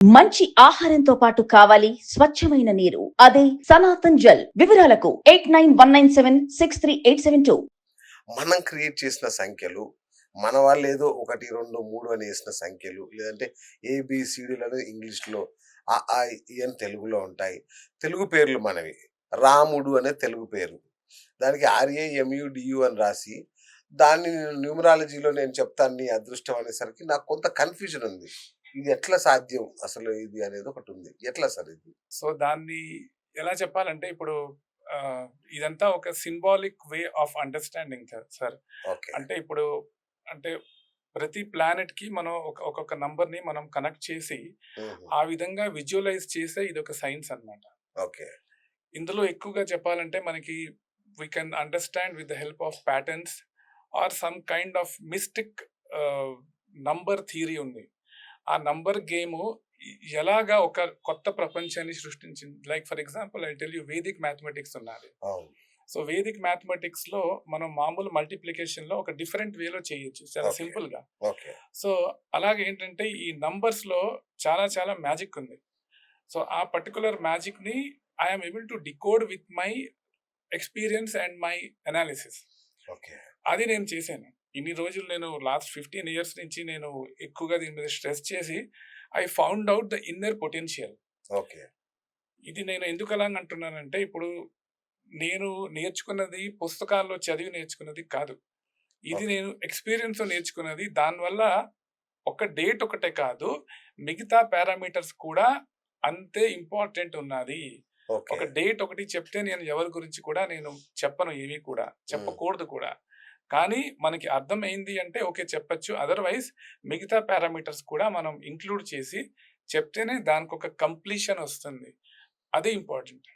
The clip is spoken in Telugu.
మంచి ఆహారంతో పాటు కావాలి స్వచ్ఛమైన నీరు. అదే సనాతన్ జల్. వివరాలకు 8919763872. మనం క్రియేట్ చేసిన సంఖ్యలు, మన వాళ్ళేదో 1, 2, 3 అని ఏసిన సంఖ్యలు, లేదంటే ఏబీసీడీలని ఇంగ్లీష్‌లో, అ, ఆ, ఇ అని తెలుగులో ఉంటాయి. తెలుగు పేర్లు మనవి. రాముడు అనే తెలుగు పేరు. దానికి ఆర్ఏఎంయుడియు అని రాసి, దాన్ని న్యూమరాలజీలో నేను చెప్తాను నీ అదృష్టం అనేసరికి నాకు కొంత కన్‌ఫ్యూజన్ ఉంది. ఇది ఎట్లా సాధ్యం అసలు ఇది అనేది ఒకటుంది. ఎట్లా సార్ ఇది? సో, దాన్ని ఎలా చెప్పాలంటే ఇప్పుడు ఇదంతా ఒక symbolic way of understanding sir. Okay. అంటే ఇప్పుడు అంటే ప్రతి ప్లానెట్‌కి మనం ఒక్కొక్క నంబర్‌ని మనం కనెక్ట్ చేసి, హుహు. ఆ విధంగా విజువలైజ్ చేసే ఇదొక సైన్స్ అన్నమాట. ఓకే. ఇందులో ఎక్కువగా చెప్పాలంటే మనకి we can understand with the help of patterns are some kind of mystic number theory ఉంది. ఆ నంబర్ గేము ఎలాగా ఒక కొత్త ప్రపంచాన్ని సృష్టించింది. Like for example I tell you Vedic mathematics ఉన్నది. అవును. సో వేదిక్ మ్యాథమెటిక్స్‌లో మనం మామూలు మల్టిప్లికేషన్‌లో ఒక డిఫరెంట్ వేలో చేయొచ్చు. చాలా ఓకే. సింపుల్‌గా. ఓకే. సో అలాగే ఏంటంటే ఈ నంబర్స్‌లో చాలా చాలా మ్యాజిక్ ఉంది. సో ఆ పర్టిక్యులర్ మ్యాజిక్‌ని I am able to decode with my experience and my analysis. Okay. అది నేను చేశాను. ఇన్ని రోజులు నేను లాస్ట్ 15 ఇయర్స్ నుంచి నేను ఎక్కువగా దీని మీద స్ట్రెస్ చేసి I found out the inner potential. Okay. ఇది నేను ఎందుకు అలాగ అంటున్నానంటే ఇప్పుడు నేను నేర్చుకున్నది పుస్తకాల్లో చదివి నేర్చుకున్నది కాదు. ఇది ఓకే. నేను ఎక్స్‌పీరియన్స్‌తో నేర్చుకున్నది. దానివల్ల ఒక డేట్ ఒకటే కాదు, మిగతా పారామీటర్స్ కూడా అంతే ఇంపార్టెంట్ ఉన్నది. ఓకే. ఒక డేట్ ఒకటి చెప్తే నేను ఎవరి గురించి కూడా నేను చెప్పను ఏమి కూడా. హ్మ్. చెప్పకూడదు కూడా. కానీ మనకి అర్థమైంది అంటే ఓకే చెప్పొచ్చు. అదర్‌వైజ్ మిగతా పారామీటర్స్ కూడా మనం ఇంక్లూడ్ చేసి చెప్తేనే దానికొక కంప్లీషన్ వస్తుంది. అదే ఇంపార్టెంట్.